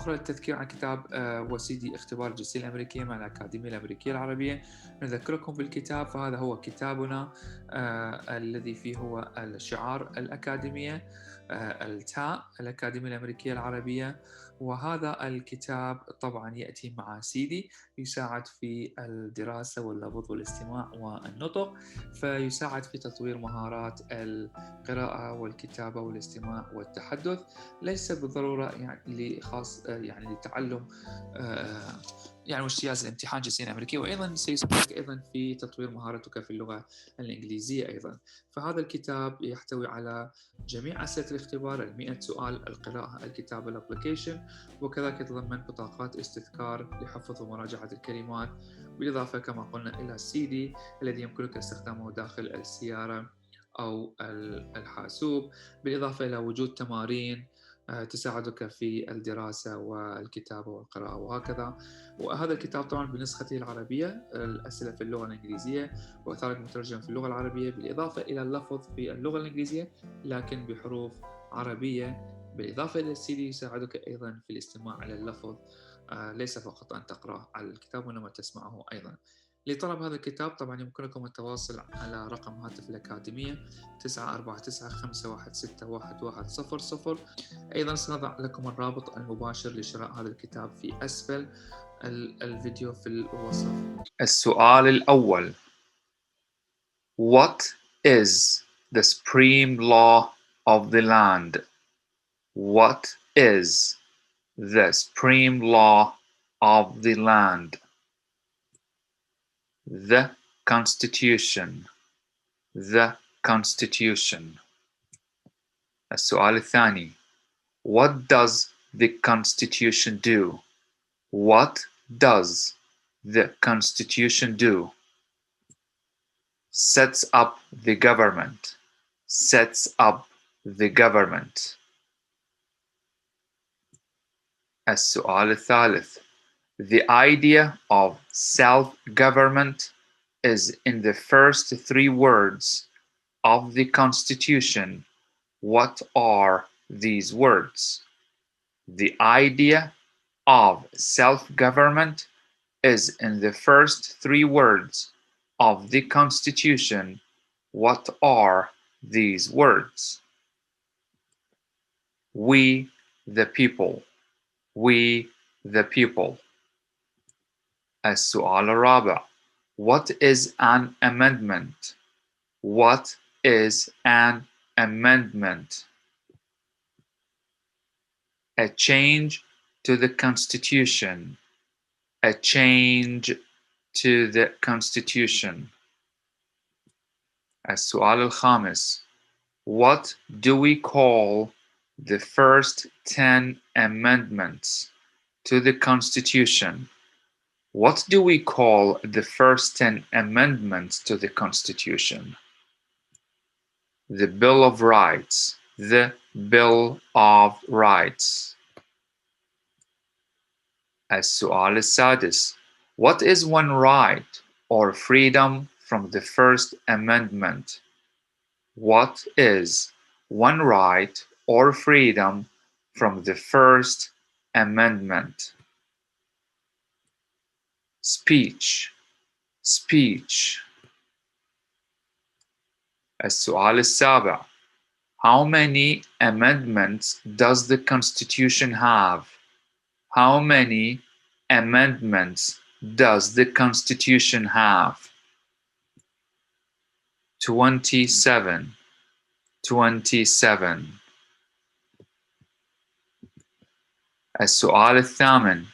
أخرى للتذكير عن كتاب وسيدي اختبار الجنسية الأمريكية مع الأكاديمية الأمريكية العربية. نذكركم بالكتاب، فهذا هو كتابنا الذي فيه هو الشعار الأكاديمية، التاء الأكاديمية الأمريكية العربية. وهذا الكتاب طبعا يأتي مع سيدي يساعد في الدراسة واللفظ والاستماع والنطق، فيساعد في تطوير مهارات القراءة والكتابة والاستماع والتحدث، ليس بالضرورة يعني لتعلم واجتياز الامتحان الجنسية الأمريكية، وأيضا سيساعدك أيضا في تطوير مهارتك في اللغة الإنجليزية أيضا. فهذا الكتاب يحتوي على جميع أسئلة الاختبار، 100 سؤال، القراءة، الكتاب، الابلكيشن، وكذلك يتضمن بطاقات استذكار لحفظ ومراجعة الكلمات، بالإضافة كما قلنا إلى السيدي الذي يمكنك استخدامه داخل السيارة أو الحاسوب، بالإضافة إلى وجود تمارين تساعدك في الدراسة والكتابة والقراءة وهكذا. وهذا الكتاب طبعا بنسخته العربية، الأسئلة في اللغة الإنجليزية وكذلك مترجم في اللغة العربية، بالإضافة إلى اللفظ في اللغة الإنجليزية لكن بحروف عربية، بالإضافة إلى السيدي يساعدك أيضا في الاستماع على اللفظ، ليس فقط أن تقرأ على الكتاب وإنما تسمعه أيضا. لطلب هذا الكتاب طبعا يمكنكم التواصل على رقم هاتف الأكاديمية 949-516-1100. أيضا سنضع لكم الرابط المباشر لشراء هذا الكتاب في أسفل الفيديو في الوصف. السؤال الأول: What is the supreme law of the land? What is the supreme law of the land? The Constitution. The Constitution. السؤال الثاني: What does the Constitution do? What does the Constitution do? Sets up the government. Sets up the government. السؤال الثالث: The idea of self-government is in the first three words of the Constitution. What are these words? The idea of self-government is in the first three words of the Constitution. What are these words? We the people. We the people. السؤال الرابع: What is an amendment? What is an amendment? A change to the Constitution. A change to the Constitution. السؤال الخامس: What do we call the first 10 amendments to the Constitution? What do we call the first 10 amendments to the Constitution? The Bill of Rights. The Bill of Rights. السؤال السادس: What is one right or freedom from the First Amendment? What is one right or freedom from the First Amendment? Speech. Speech. السؤال السابع: How many amendments does the Constitution have? How many amendments does the Constitution have? 27. 27. السؤال الثامن: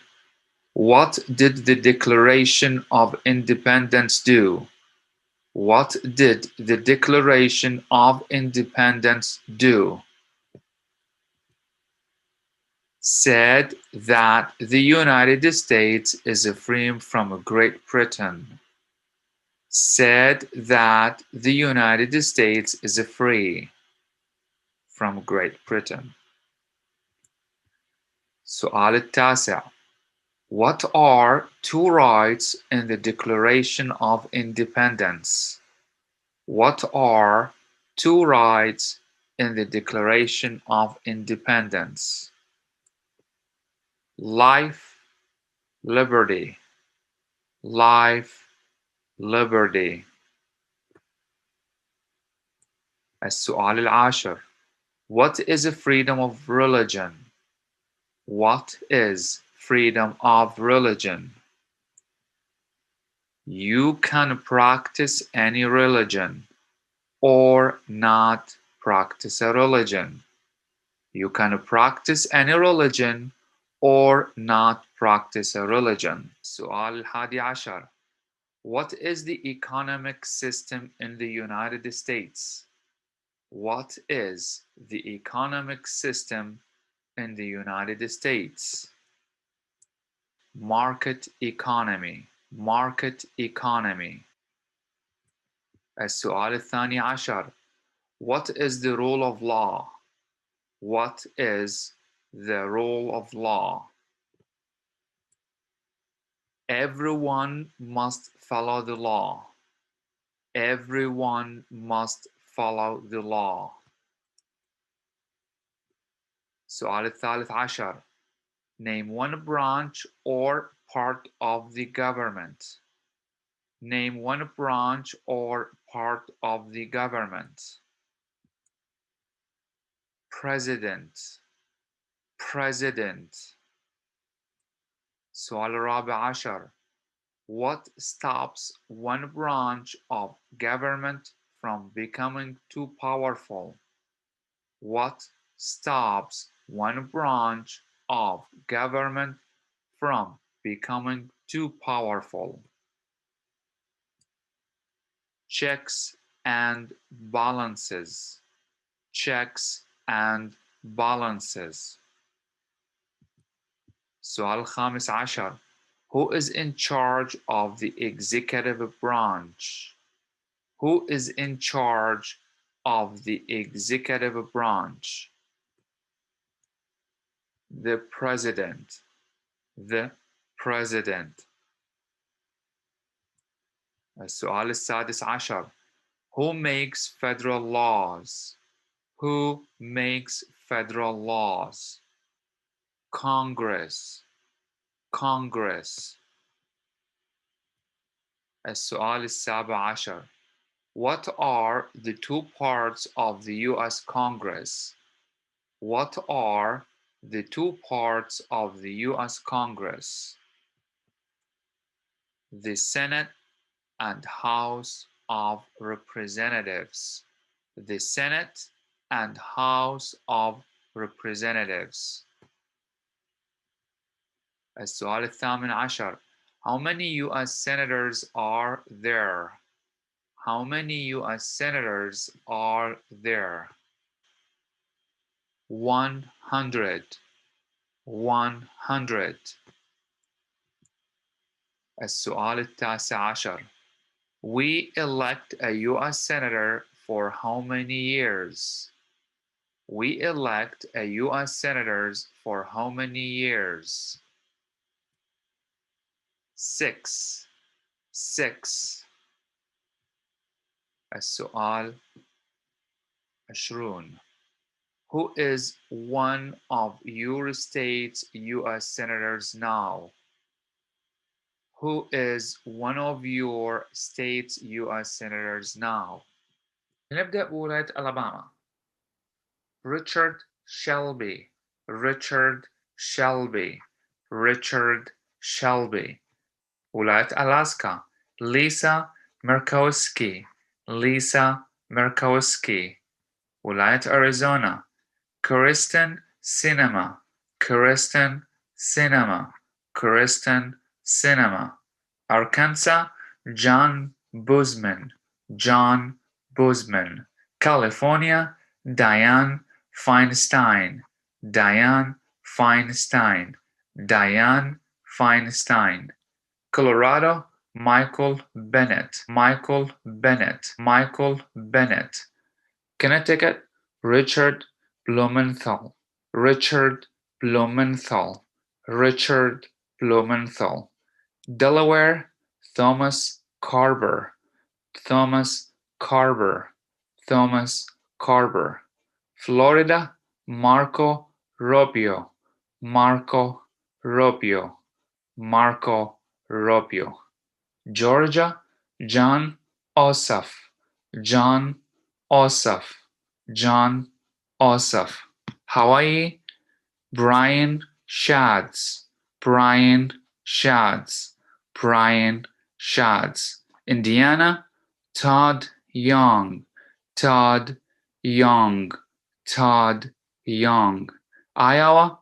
What did the Declaration of Independence do? What did the Declaration of Independence do? Said that the United States is free from Great Britain. Said that the United States is free from Great Britain. سؤال التاسع: What are two rights in the Declaration of Independence? What are two rights in the Declaration of Independence? life, liberty, life, liberty. السؤال العاشر. What is freedom of religion? What is freedom of religion? You can practice any religion or not practice a religion. You can practice any religion or not practice a religion. السؤال الحادي عشر. What is the economic system in the United States? What is the economic system in the United States? Market economy. Market economy. السؤال الثاني عشر. What is the rule of law? What is the rule of law? Everyone must follow the law. Everyone must follow the law. السؤال الثالث عشر. Name one branch or part of the government. Name one branch or part of the government. President. President. السؤال الرابع عشر. What stops one branch of government from becoming too powerful? What stops one branch of government from becoming too powerful? Checks and balances. Checks and balances. السؤال الخامس عشر. Who is in charge of the executive branch? Who is in charge of the executive branch? The president. The president. السؤال السادس عشر. Who makes federal laws? Who makes federal laws? Congress. Congress. السؤال السابع عشر. What are the two parts of the U.S. Congress? What are the two parts of the U.S. Congress? The Senate and House of Representatives. The Senate and House of Representatives. السؤال الثامن عشر. How many U.S. senators are there? How many U.S. senators are there? 100. 100. السؤال التاسع عشر. We elect a U.S. senator for how many years? We elect a U.S. senators for how many years? 6. 6. السؤال 20. Who is one of your state's U.S. senators now? Who is one of your state's U.S. senators now? نبدأ بولاية ألاباما. Richard Shelby. Richard Shelby. Richard Shelby. ولاية ألاسكا. Lisa Murkowski. Lisa Murkowski. ولاية أريزونا. Kristen Sinema. Kristen Sinema. Kristen Sinema. Arkansas. John Boozman. John Boozman. California. Dianne Feinstein. Dianne Feinstein. Dianne Feinstein. Colorado. Michael Bennett. Michael Bennett. Michael Bennett. Connecticut. Richard Blumenthal. Richard Blumenthal. Richard Blumenthal. Delaware. Thomas Carver. Thomas Carver. Thomas Carver. Florida. Marco Rubio. Marco Rubio, Marco Rubio. Georgia, John Ossoff, John Ossoff, John Ossoff. Hawaii, Brian Schatz, Brian Schatz, Brian Schatz. Indiana, Todd Young, Todd Young, Todd Young. Iowa,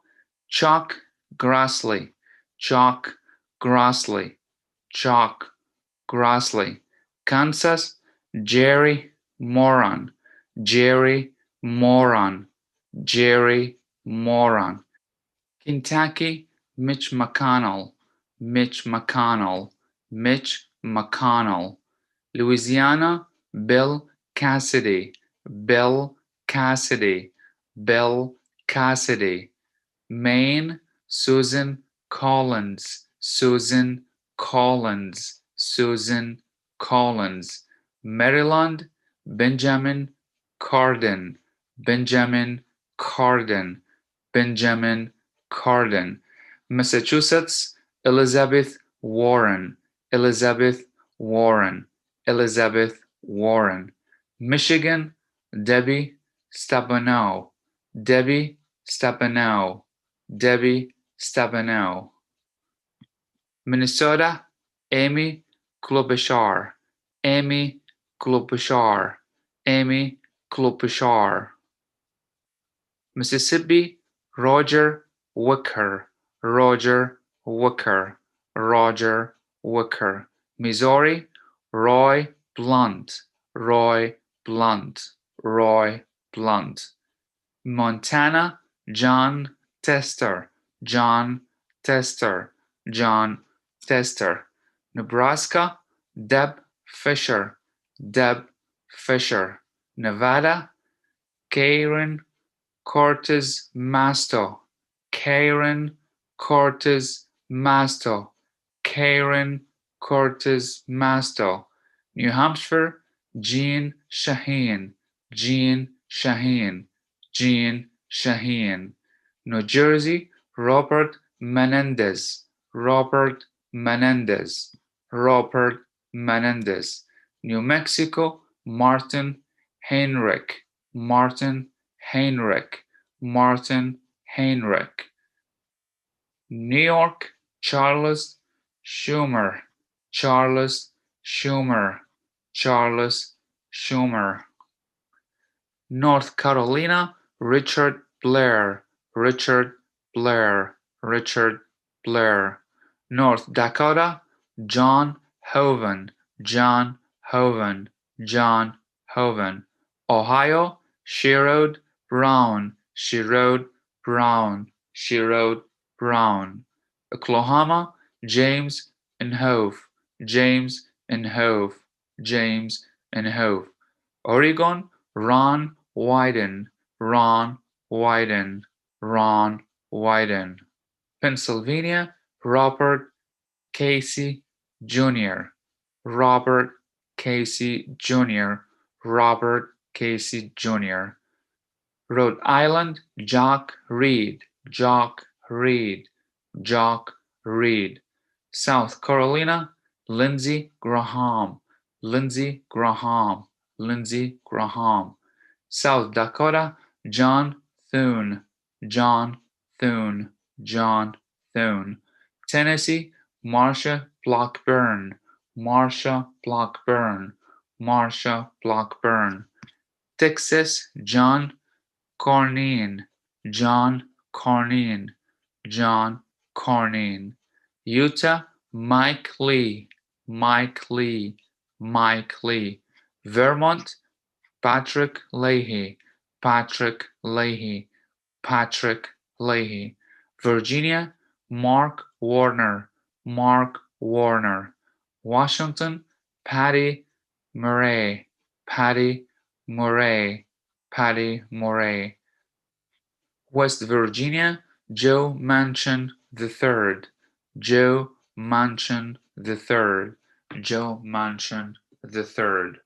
Chuck Grassley, Chuck Grassley, Chuck Grassley. Kansas, Jerry Moran, Jerry Moran, Jerry Moran. Kentucky, Mitch McConnell, Mitch McConnell, Mitch McConnell. Louisiana, Bill Cassidy, Bill Cassidy, Bill Cassidy. Maine, Susan Collins, Susan Collins, Susan Collins. Maryland, Benjamin Cardin, Benjamin Cardin, Benjamin Cardin. Massachusetts, Elizabeth Warren, Elizabeth Warren, Elizabeth Warren. Michigan, Debbie Stabenow, Debbie Stabenow, Debbie Stabenow. Minnesota, Amy Klobuchar, Amy Klobuchar, Amy Klobuchar. Mississippi, Roger Wicker, Roger Wicker, Roger Wicker. Missouri, Roy Blunt, Roy Blunt, Roy Blunt. Montana, John Tester, John Tester, John Tester. Nebraska, Deb Fisher, Deb Fisher. Nevada, Karen Cortez Masto, Karen Cortez Masto, Karen Cortez Masto. New Hampshire, Jean Shaheen, Jean Shaheen, Jean Shaheen. New Jersey, Robert Menendez, Robert Menendez, Robert Menendez. New Mexico, Martin Heinrich, Martin Heinrich, Martin Heinrich. New York, Charles Schumer, Charles Schumer, Charles Schumer. North Carolina, Richard Blair, Richard Blair, Richard Blair. North Dakota, John Hoeven, John Hoeven, John Hoeven. Ohio, Sherrod Brown, Sherrod Brown, Sherrod Brown. Oklahoma, James Inhofe, James Inhofe, James Inhofe. Oregon, Ron Wyden, Ron Wyden, Ron Wyden. Pennsylvania, Robert Casey Jr., Robert Casey Jr., Robert Casey Jr. Rhode Island, Jock Reed, Jock Reed, Jock Reed. South Carolina, Lindsey Graham, Lindsey Graham, Lindsey Graham. South Dakota, John Thune, John Thune, John Thune. Tennessee, Marsha Blackburn, Marsha Blackburn, Marsha Blackburn. Texas, John Cornyn, John Cornyn, John Cornyn. Utah, Mike Lee, Mike Lee, Mike Lee. Vermont, Patrick Leahy, Patrick Leahy, Patrick Leahy. Virginia, Mark Warner, Mark Warner. Washington, Patty Murray, Patty Murray, Patty Murray. West Virginia, Joe Manchin III, Joe Manchin III, Joe Manchin III.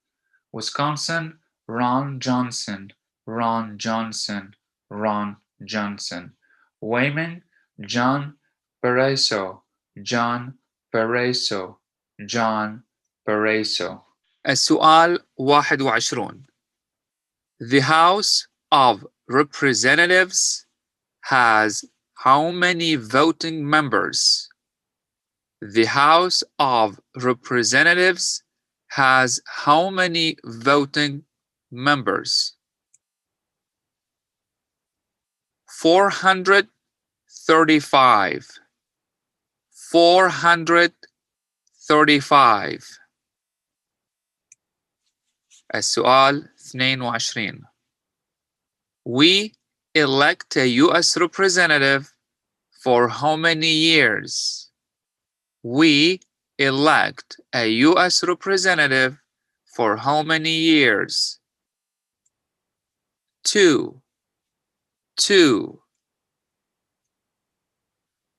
Wisconsin, Ron Johnson, Ron Johnson, Ron Johnson. Wyoming, John Barroso, John Barroso, John Barroso. السؤال 21. The House of Representatives has how many voting members? The House of Representatives has how many voting members? 435. 435. السؤال 22. We elect a U.S. representative for how many years? We elect a U.S. representative for how many years? 2. 2.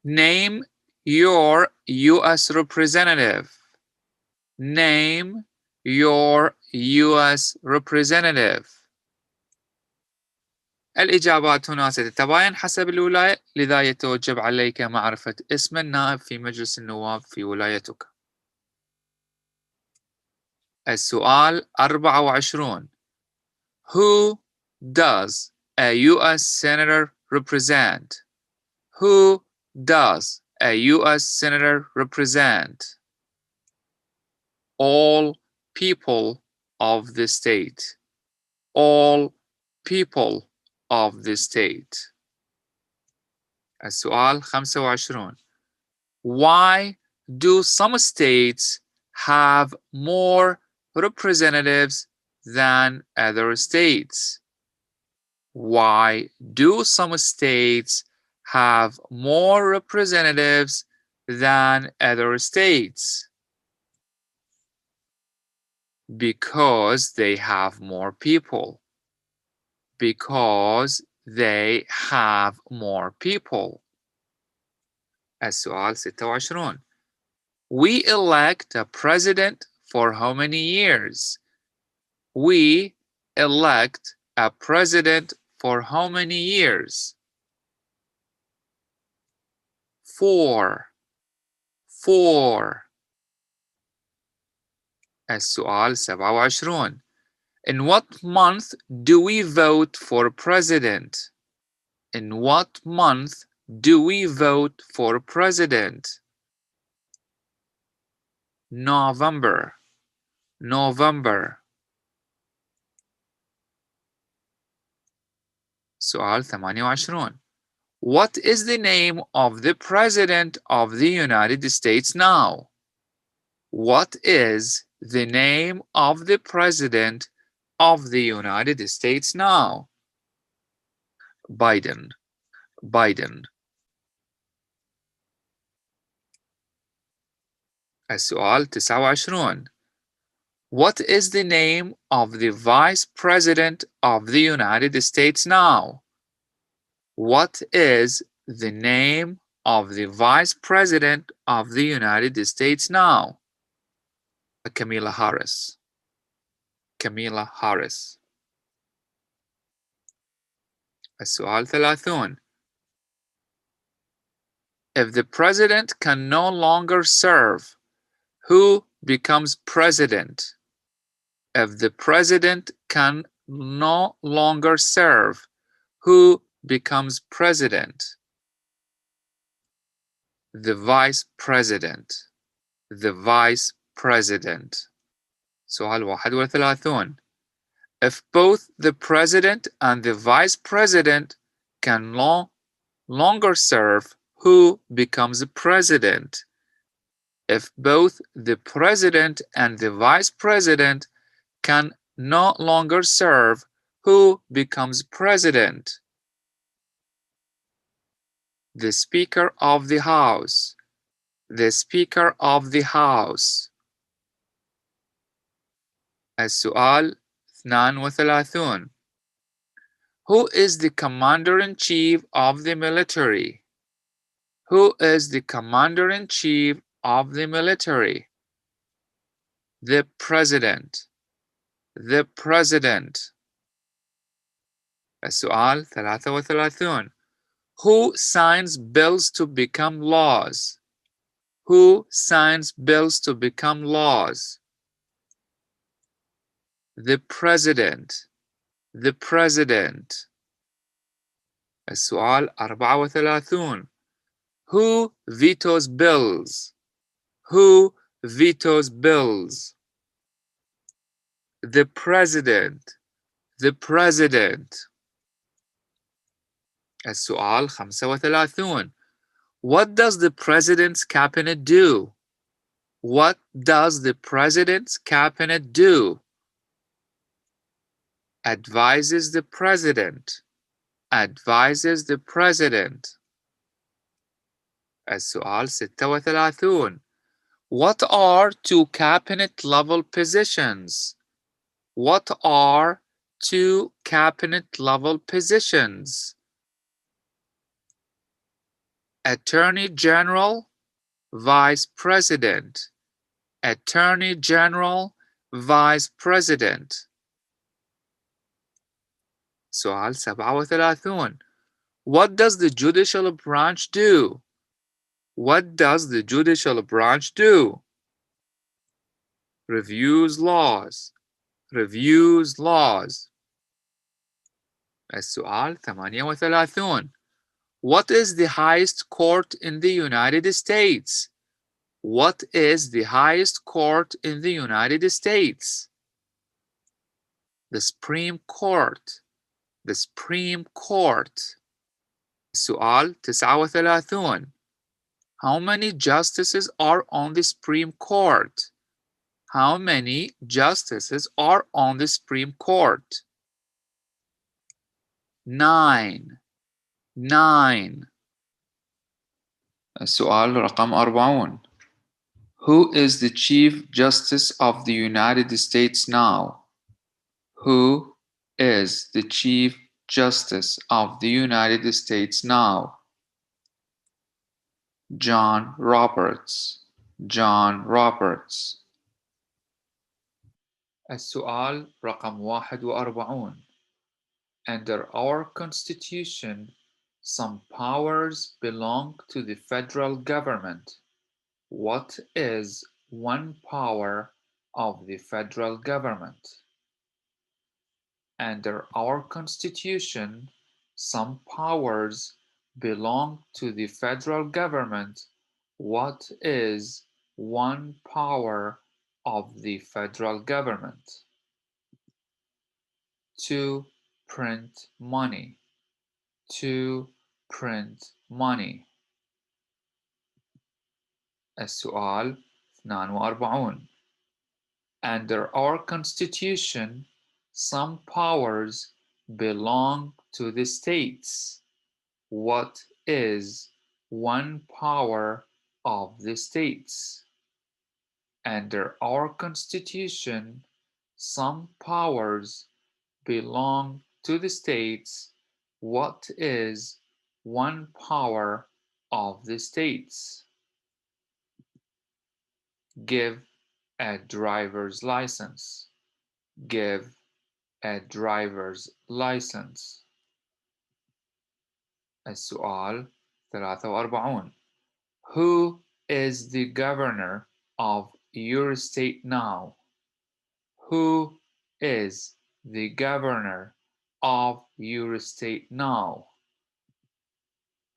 Name your U.S. representative. Name your U.S. representative. الإجابات هنا ستتباين حسب الولاية، لذا يتوجب عليك معرفة اسم النائب في مجلس النواب في ولايتك. السؤال 24. Who does a U.S. Senator represent? Who does a U.S. Senator represent? All people of the state. All people of the state. السؤال 25. Why do some states have more representatives than other states? Why do some states have more representatives than other states? Because they have more people. Because they have more people. السؤال 26. We elect a president for how many years? We elect a president for how many years? 4. 4. السؤال 27. In what month do we vote for president? In what month do we vote for president? November. November. سؤال 28. What is the name of the President of the United States now? What is the name of the President of the United States now? Biden. Biden. السؤال 29. What is the name of the Vice President of the United States now? What is the name of the Vice President of the United States now? Kamala Harris. Kamala Harris. السؤال 30. If the president can no longer serve, who becomes president? If the president can no longer serve, who becomes president? The vice president. The vice president. سؤال 31. If both the president and the vice president can no longer serve, who becomes president? If both the president and the vice president can no longer serve, who becomes president? The Speaker of the House. The Speaker of the House. السؤال 32. Who is the Commander-in-Chief of the military? Who is the Commander-in-Chief of the military? The President. The President. السؤال 33. Who signs bills to become laws? Who signs bills to become laws? The president. The president. السؤال 34. Who vetoes bills? Who vetoes bills? The president. The president. السؤال 35. What does the president's cabinet do? What does the president's cabinet do? Advises the president. Advises the president. السؤال 36. What are two cabinet level positions? What are two cabinet level positions? Attorney General, Vice President. Attorney General, Vice President. سؤال 37. What does the judicial branch do? What does the judicial branch do? Reviews laws. Reviews laws. السؤال 38. What is the highest court in the United States? What is the highest court in the United States? The Supreme Court. The Supreme Court. السؤال 39. How many justices are on the Supreme Court? How many justices are on the Supreme Court? 9. 9. السؤال رقم 40. Who is the Chief Justice of the United States now? Who is the Chief Justice of the United States now? John Roberts. John Roberts. السؤال رقم 41. Under our Constitution, some powers belong to the federal government. What is one power of the federal government? Under our Constitution, some powers belong to the federal government. What is one power of the federal government? To print money. To print money. السؤال 42. Under our Constitution, some powers belong to the states. What is one power of the states? Under our Constitution, some powers belong to the states. What is one power of the states? Give a driver's license. Give a driver's license. السؤال 43. Who is the governor of your state now? Who is the governor of your state now?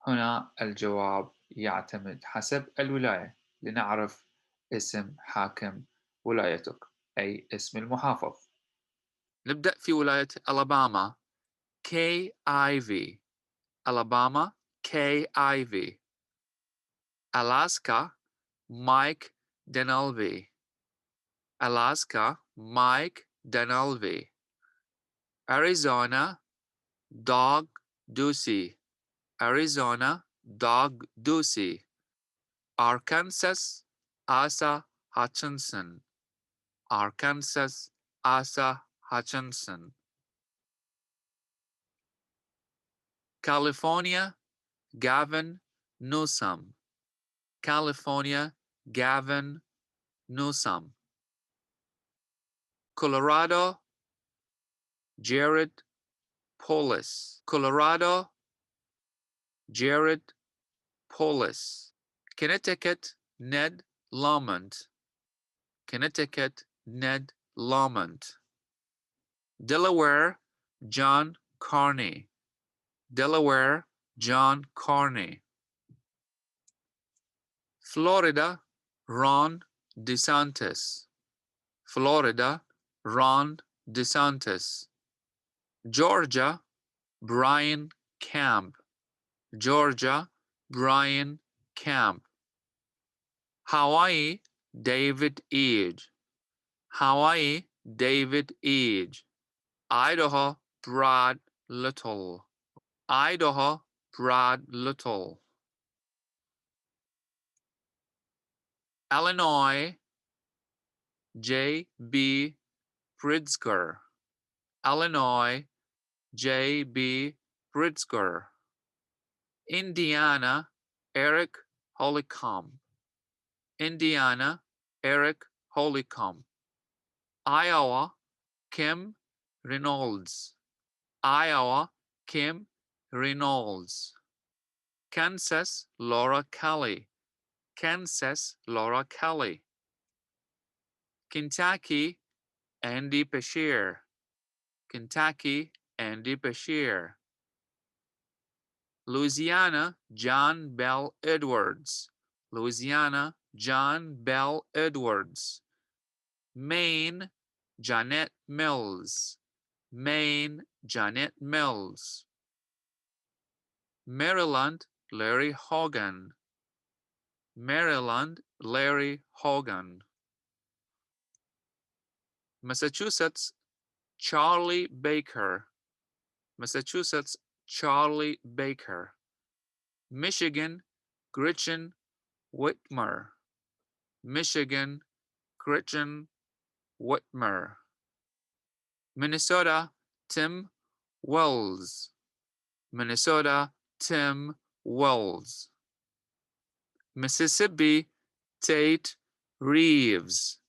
هنا الجواب يعتمد حسب الولاية لنعرف اسم حاكم ولايتك أي اسم المحافظ. نبدأ في ولاية ألاباما KIV. ألاباما KIV. ألاسكا مايك دينالفي. ألاسكا مايك دينالفي. أريزونا دوغ دوسي. أريزونا دوغ دوسي. أركانساس آسا هاتشنسون. أركانساس آسا هاتشنسون. كاليفورنيا Gavin Newsom. California Gavin Newsom. Colorado Jared Polis. Colorado Jared Polis. Connecticut, Ned Lamont. Connecticut, Ned Lamont. Delaware, John Carney. Delaware, John Carney. Florida, Ron DeSantis. Florida, Ron DeSantis. Georgia, Brian Kemp. Georgia, Brian Kemp. Hawaii, David Age. Hawaii, David Age. Idaho, Brad Little. Idaho, Brad Little. Illinois, J.B. Pritzker. Illinois, J.B. Pritzker. Indiana, Eric Holcomb. Indiana, Eric Holcomb. Iowa, Kim Reynolds. Iowa, Kim Reynolds. Kansas, Laura Kelly. Kansas, Laura Kelly. Kentucky, Andy Beshear. Kentucky, Andy Beshear. Louisiana, John Bell Edwards. Louisiana, John Bell Edwards. Maine, Janet Mills. Maine, Janet Mills. Maryland, Larry Hogan. Maryland, Larry Hogan. Massachusetts, Charlie Baker. Massachusetts, Charlie Baker. Michigan, Gretchen Whitmer. Michigan, Gretchen Whitmer. Minnesota, Tim Wells. Minnesota, Tim Wells. Mississippi, Tate Reeves.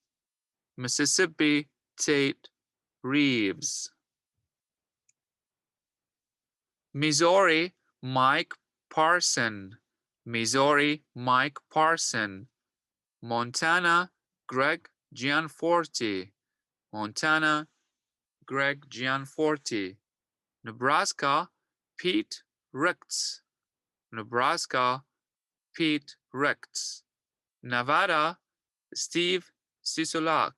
Mississippi, Tate Reeves. Missouri, Mike Parson. Missouri, Mike Parson. Montana, Greg Gianforte. Montana, Greg Gianforte. Nebraska, Pete Richts. Nebraska, Pete Richts. Nevada, Steve Sisolak.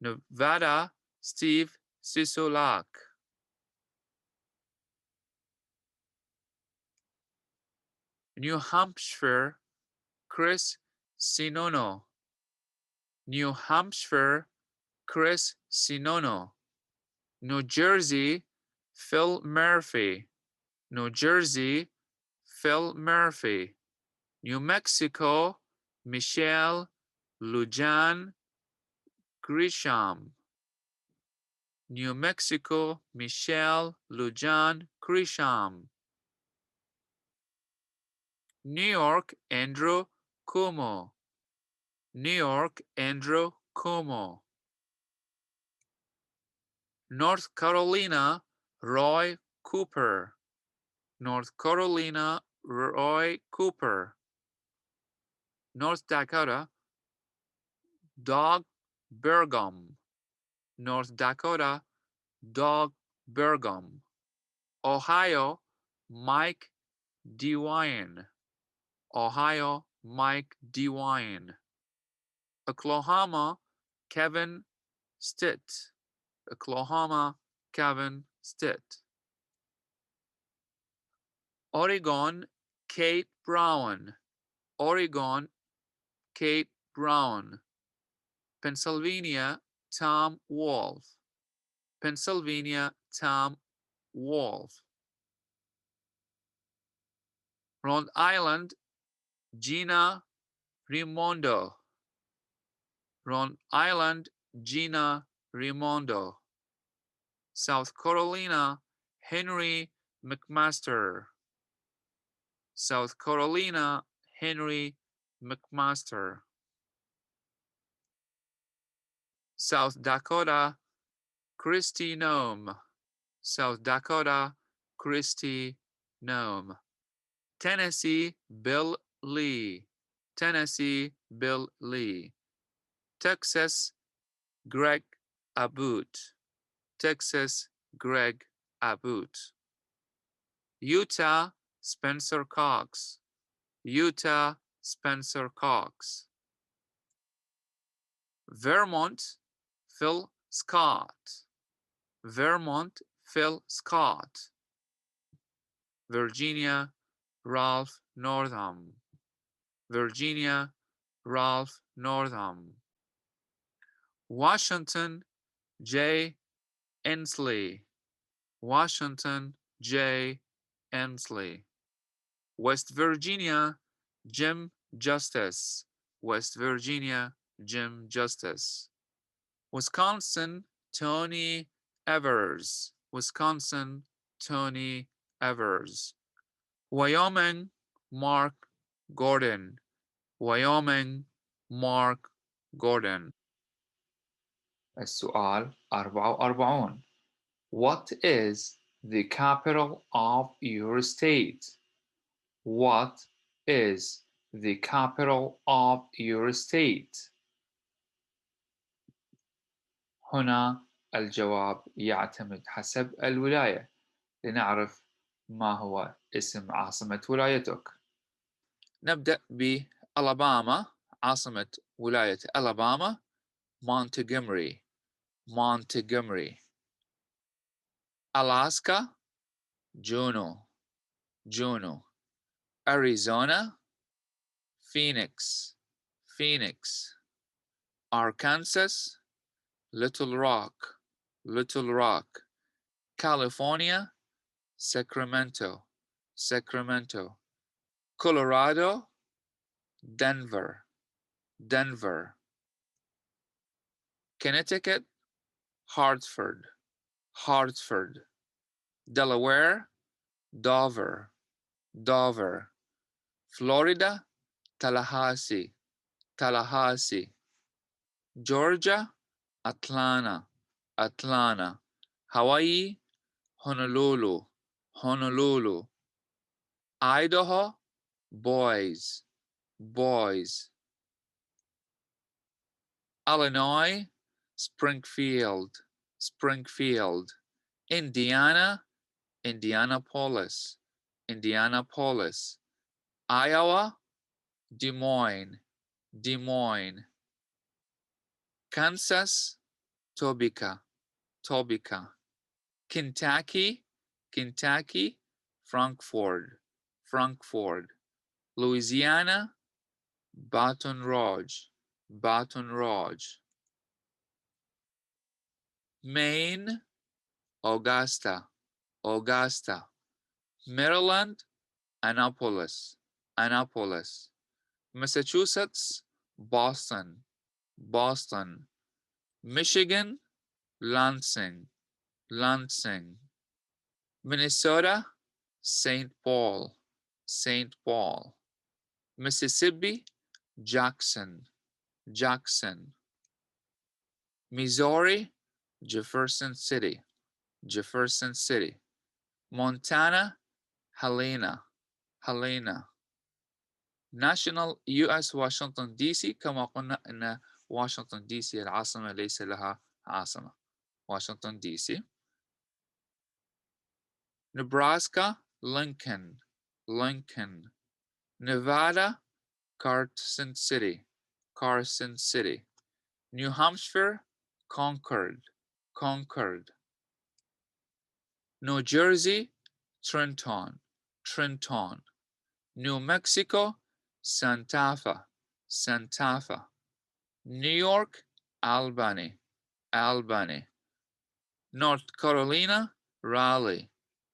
Nevada, Steve Sisolak. New Hampshire, Chris Sinono. New Hampshire, Chris Sinono. New Jersey, Phil Murphy. New Jersey, Phil Murphy. New Mexico, Michelle Lujan Grisham. New Mexico, Michelle Lujan Grisham. New York, Andrew Cuomo. New York, Andrew Cuomo. North Carolina, Roy Cooper. North Carolina, Roy Cooper. North Dakota, Doug Burgum. North Dakota, Doug Burgum. Ohio, Mike DeWine. Ohio, Mike DeWine. Oklahoma, Kevin Stitt. Oklahoma, Kevin Stitt. Oregon, Kate Brown. Oregon, Kate Brown. Pennsylvania, Tom Wolfe. Pennsylvania, Tom Wolfe. Rhode Island, Gina Raimondo. Rhode Island, Gina Raimondo. South Carolina, Henry McMaster. South Carolina, Henry McMaster. South Dakota, Kristi Noem. South Dakota, Kristi Noem. Tennessee Bill Lee. Tennessee Bill Lee. Texas Greg Abbott. Texas Greg Abbott. Utah Spencer Cox. Utah Spencer Cox. Vermont Phil Scott. Vermont Phil Scott. Virginia Ralph Northam. Virginia Ralph Northam. Washington J. Inslee. Washington J. Inslee. West Virginia Jim Justice. West Virginia Jim Justice. Wisconsin Tony Evers. Wisconsin Tony Evers. Wyoming Mark Gordon. Wyoming Mark Gordon. السؤال 44. What is the capital of your state? What is the capital of your state? هنا الجواب يعتمد حسب الولاية. لنعرف ما هو اسم عاصمة ولايتك. نبدأ بألاباما. عاصمة ولاية ألاباما Montgomery. Montgomery. Alaska Juneau. Juneau. Arizona Phoenix. Phoenix. Arkansas Little Rock. Little Rock. California Sacramento. Sacramento. Colorado Denver. Denver. Connecticut Hartford. Hartford. Delaware Dover. Dover. Florida Tallahassee. Tallahassee. Georgia Atlanta. Atlanta. Hawaii Honolulu. Honolulu. Idaho Boise. Boise. Illinois Springfield. Springfield. Indiana Indianapolis. Indianapolis. Iowa Des Moines. Des Moines. Kansas Topeka. Topeka. Kentucky Kentucky Frankfort. Frankfort. Louisiana Baton Rouge. Baton Rouge. Maine Augusta. Augusta. Maryland Annapolis. Annapolis. Massachusetts Boston. Boston. Michigan Lansing. Lansing. Minnesota St. Paul. St. Paul. Mississippi Jackson. Jackson. Missouri Jefferson City. Jefferson City. Montana Helena. Helena. National US Washington DC. كما قلنا أن واشنطن دي سي العاصمة ليس لها عاصمة. واشنطن دي سي. Nebraska Lincoln. Lincoln. Nevada Carson City. Carson City. New Hampshire Concord. Concord. New Jersey Trenton. Trenton. New Mexico Santa Fe. Santa Fe. New York Albany. Albany. North Carolina Raleigh.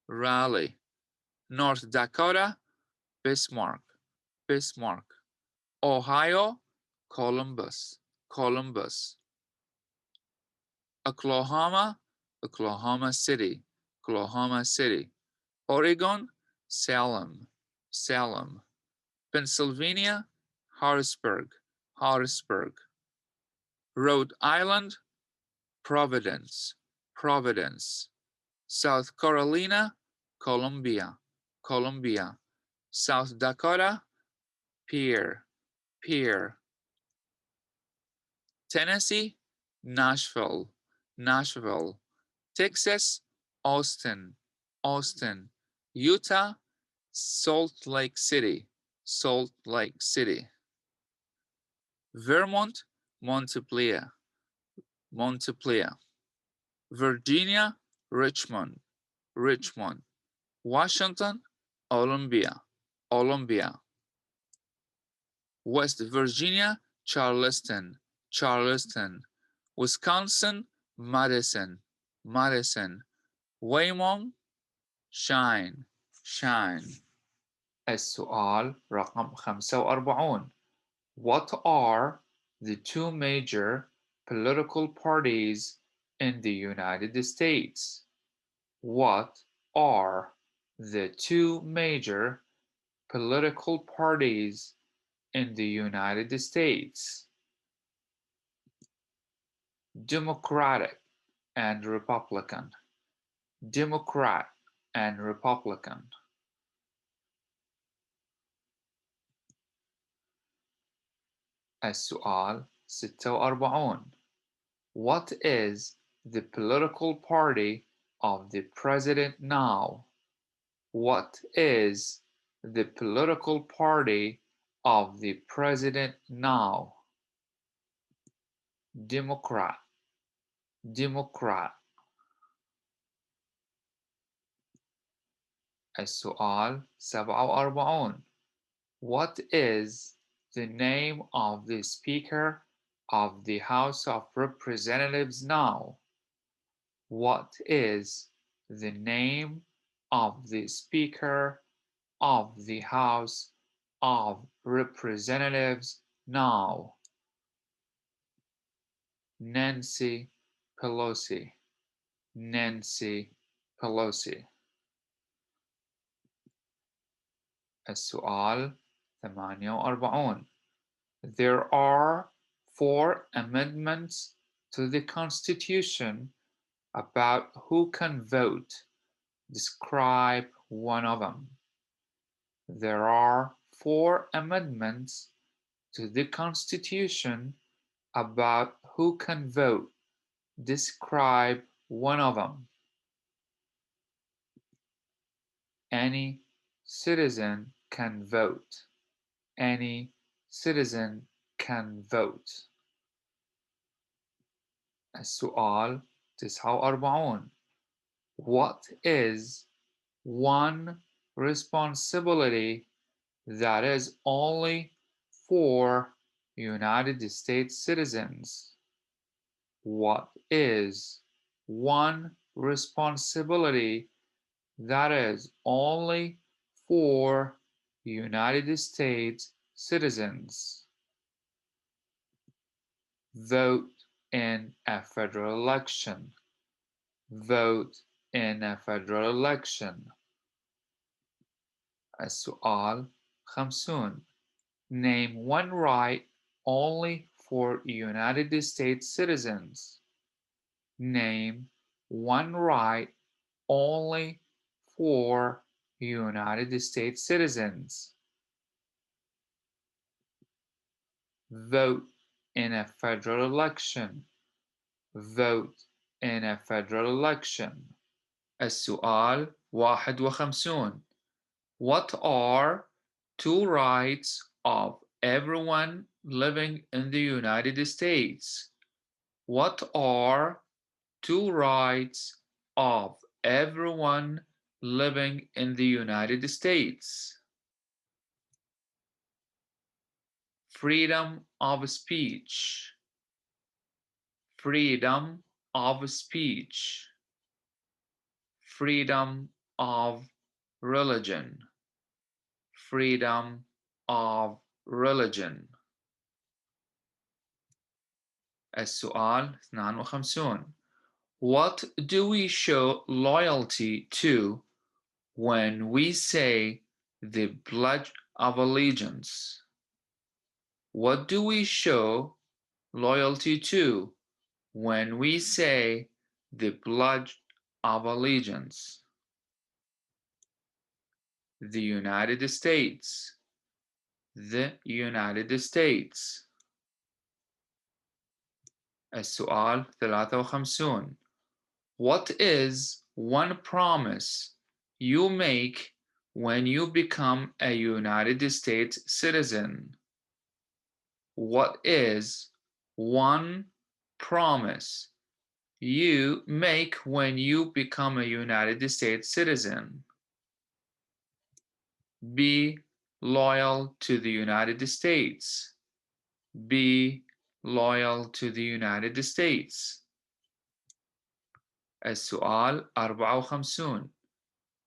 Raleigh. North Dakota Bismarck. Bismarck. Ohio Columbus. Columbus. Oklahoma Oklahoma City. Oklahoma City. Oregon Salem. Salem. Pennsylvania Harrisburg. Harrisburg. Rhode Island Providence. Providence. South Carolina Columbia. Columbia. South Dakota, Pierre, Pierre. Tennessee, Nashville, Nashville. Texas, Austin, Austin. Utah, Salt Lake City, Salt Lake City. Vermont, Montpelier, Montpelier. Virginia, Richmond, Richmond. Washington, Olympia, Olympia. West Virginia, Charleston, Charleston. Wisconsin, Madison, Madison. Wyoming, Shine, Shine. السؤال رقم 45. What are the two major political parties in the United States? What are the two major political parties in the United States? Democratic and Republican. Democrat and Republican. السؤال 46. What is the political party of the president now? What is the political party of the president now? Democrat, Democrat. السؤال 47. What is the name of the Speaker of the House of Representatives now? What is the name of the Speaker of the House of Representatives now? Nancy Pelosi, Nancy Pelosi. السؤال 48. There are 4 amendments to the Constitution about who can vote. Describe one of them. There are 4 amendments to the Constitution about who can vote. Describe one of them. Any citizen can vote. Any citizen can vote. السؤال 49. What is one responsibility that is only for United States citizens? What is one responsibility that is only for United States citizens? Vote in a federal election. Vote in a federal election. السؤال 50. Name one right only for United States citizens. Name one right only for United States citizens. Vote in a federal election. Vote in a federal election. السؤال 51. What are 2 rights of everyone living in the United States? What are 2 rights of everyone living in the United States? Freedom of speech. Freedom of speech. Freedom of religion. Freedom of religion. السؤال 52. What do we show loyalty to when we say the Pledge of Allegiance? What do we show loyalty to when we say the Pledge of Allegiance? The United States. The United States. السؤال 53. What is one promise you make when you become a United States citizen? What is one promise you make when you become a United States citizen? Be loyal to the United States. Be loyal to the United States. السؤال 54.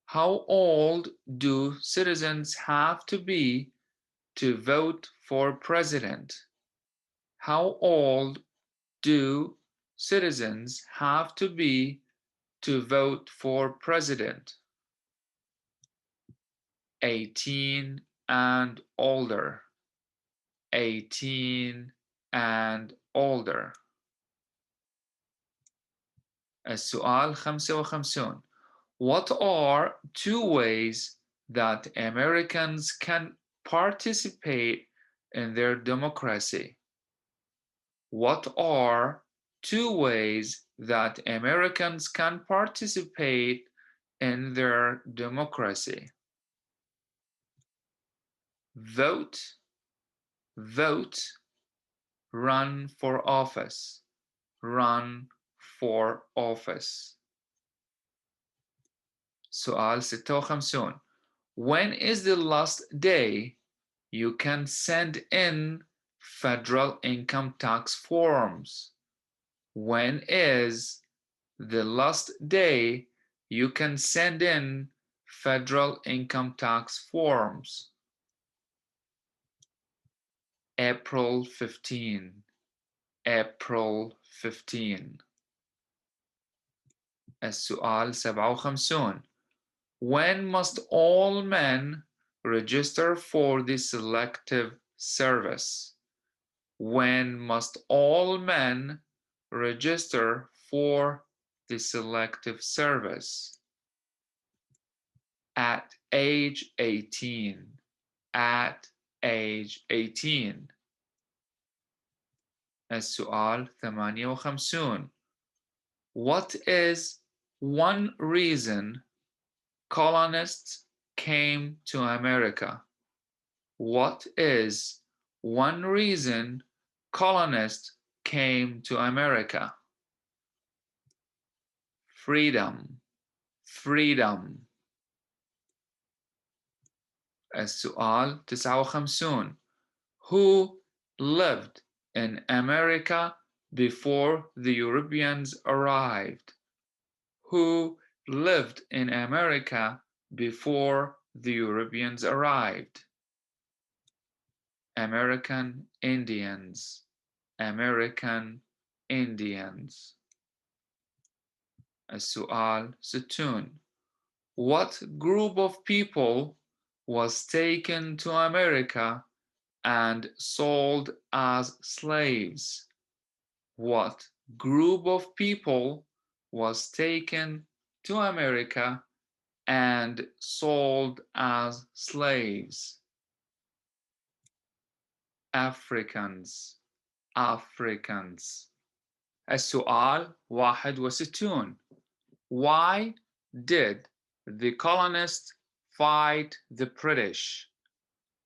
How old do citizens have to be to vote for president? How old do citizens have to be to vote for president? 18 and older. 18 and older. السؤال 55. What are two ways that Americans can participate in their democracy? What are two ways that Americans can participate in their democracy? Vote, vote, run for office, run for office. سؤال 56. When is the last day you can send in federal income tax forms? When is the last day you can send in federal income tax forms? April 15. April 15. السؤال 57. When must all men register for the selective service? When must all men register for the selective service? At age 18. At age 18. السؤال 58. What is one reason colonists came to America? What is one reason colonists came to America? Freedom. Freedom. السؤال 59. Who lived in America before the Europeans arrived? Who lived in America before the Europeans arrived? American Indians. American Indians. السؤال 60. What group of people was taken to America and sold as slaves? What group of people was taken to America and sold as slaves? Africans. Africans. السؤال 61. Why did the colonists fight the British?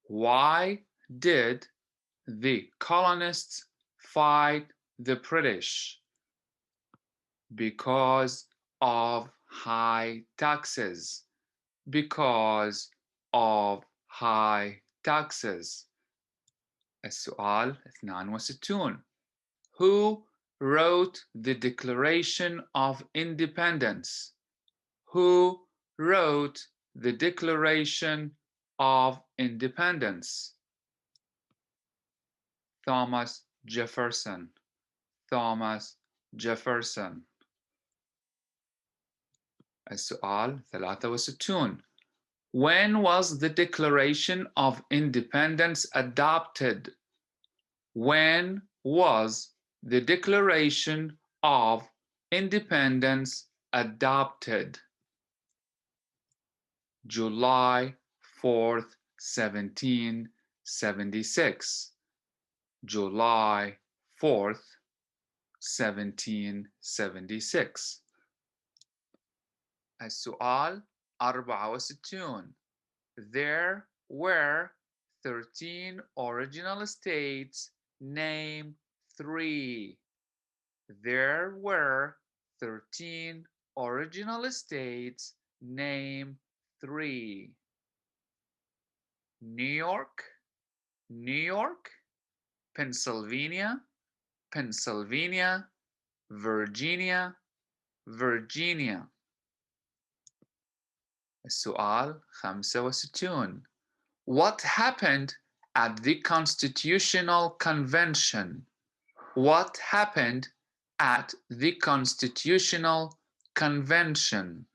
Why did the colonists fight the British? Because of high taxes. Because of high taxes. السؤال 62. Who wrote the Declaration of Independence? Who wrote the Declaration of Independence? Thomas Jefferson. Thomas Jefferson. السؤال 63. When was the Declaration of Independence adopted? When was the Declaration of Independence adopted? July 4th, 1776. July 4th, 1776. السؤال 64. There were 13 original states. Name 3. There were 13 original states. Name 3. New York, New York, Pennsylvania, Pennsylvania, Virginia, Virginia. السؤال 65. What happened at the Constitutional Convention? What happened at the Constitutional Convention?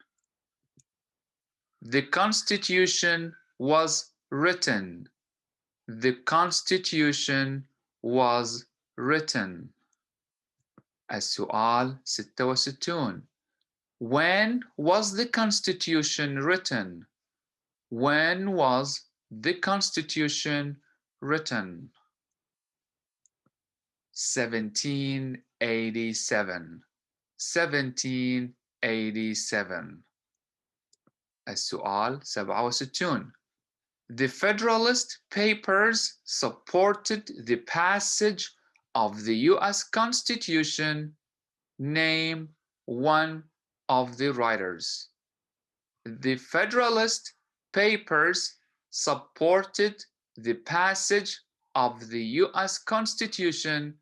The Constitution was written. The Constitution was written. السؤال 66. When was the Constitution written? When was the Constitution written? 1787. 1787. السؤال 67. The Federalist Papers supported the passage of the U.S. Constitution. Name one of the writers. The Federalist Papers supported the passage of the U.S. Constitution.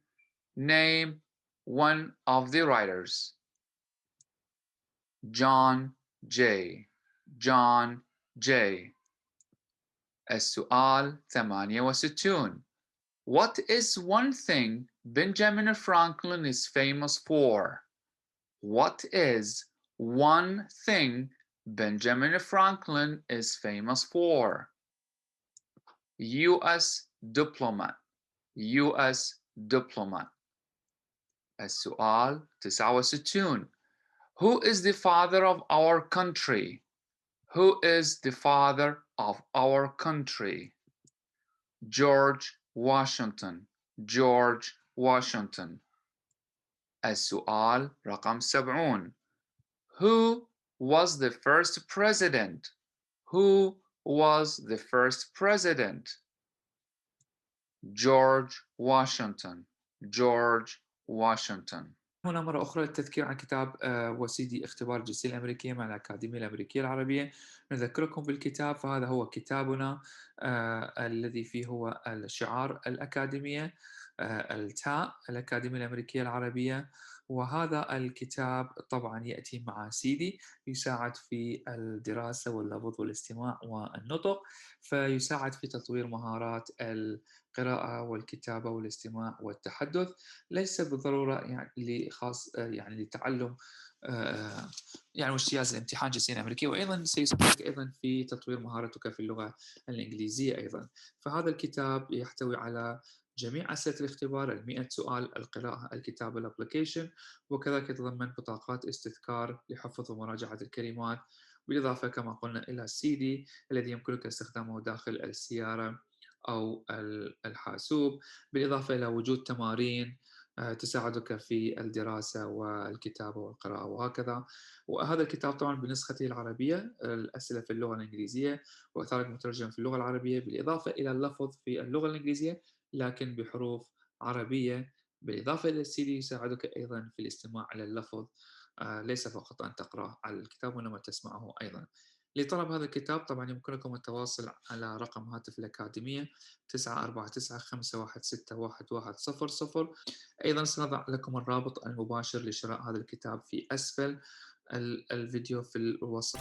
Name one of the writers. John Jay. John Jay. السؤال 68. What is one thing Benjamin Franklin is famous for? What is one thing Benjamin Franklin is famous for? U.S. diplomat. U.S. diplomat. السؤال 69. Who is the father of our country? Who is the father of our country? George Washington. George Washington. السؤال رقم 70. Who was the first president? Who was the first president? George Washington. George Washington. هنا مرة أخرى التذكير عن كتاب وسيدي اختبار الجنسية الأمريكية مع الأكاديمية الأمريكية العربية. نذكركم بالكتاب، فهذا هو كتابنا الذي فيه هو الشعار الأكاديمية، التاء الأكاديمية الأمريكية العربية. وهذا الكتاب طبعا يأتي مع سيدي يساعد في الدراسة واللفظ والاستماع والنطق، فيساعد في تطوير مهارات القراءة والكتابة والاستماع والتحدث، ليس بالضرورة يعني خاص يعني لتعلم يعني واجتياز الامتحان الجنسية الأمريكية، وأيضا سيساعدك أيضا في تطوير مهارتك في اللغة الإنجليزية أيضا. فهذا الكتاب يحتوي على جميع أسئلة الاختبار، 100 سؤال، القراءة، الكتاب، الابلكيشن، وكذلك يتضمن بطاقات استذكار لحفظ ومراجعة الكلمات، بالإضافة كما قلنا إلى السيدي الذي يمكنك استخدامه داخل السيارة أو الحاسوب، بالإضافة إلى وجود تمارين تساعدك في الدراسة والكتابة والقراءة وهكذا. وهذا الكتاب طبعا بنسخته العربية، الأسئلة في اللغة الإنجليزية وإثارك مترجم في اللغة العربية، بالإضافة إلى اللفظ في اللغة الإنجليزية لكن بحروف عربية، بالإضافة إلى السيدي يساعدك أيضا في الاستماع إلى اللفظ، ليس فقط أن تقرأ على الكتاب وإنما تسمعه أيضا. لطلب هذا الكتاب طبعا يمكنكم التواصل على رقم هاتف الأكاديمية 949-516-1100. أيضا سنضع لكم الرابط المباشر لشراء هذا الكتاب في أسفل الفيديو في الوصف.